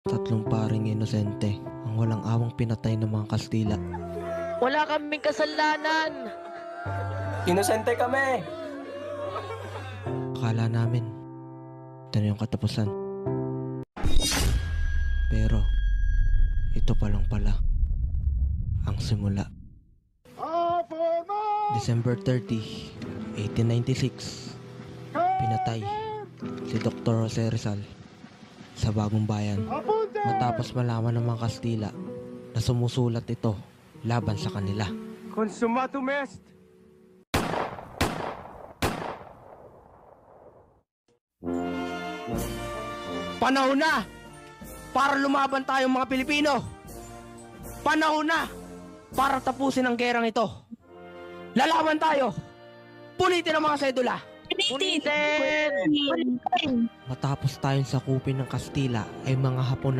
Tatlong paring inosente ang walang awang pinatay ng mga Kastila. Wala kaming kasalanan. Inosente kami! Akala namin, ito na yung katapusan. Pero, ito pa lang pala ang simula. December 30, 1896, pinatay si Dr. Jose Rizal sa Bagong Bayan matapos malaman ng mga Kastila na sumusulat ito laban sa kanila. Consumatum est! Panahon na para lumaban tayong mga Pilipino. Panahon na para tapusin ang gerang ito. Lalaban tayo. Punitin ang mga sedula. Punitin! Matapos tayong sakupin ng Kastila ay mga Hapon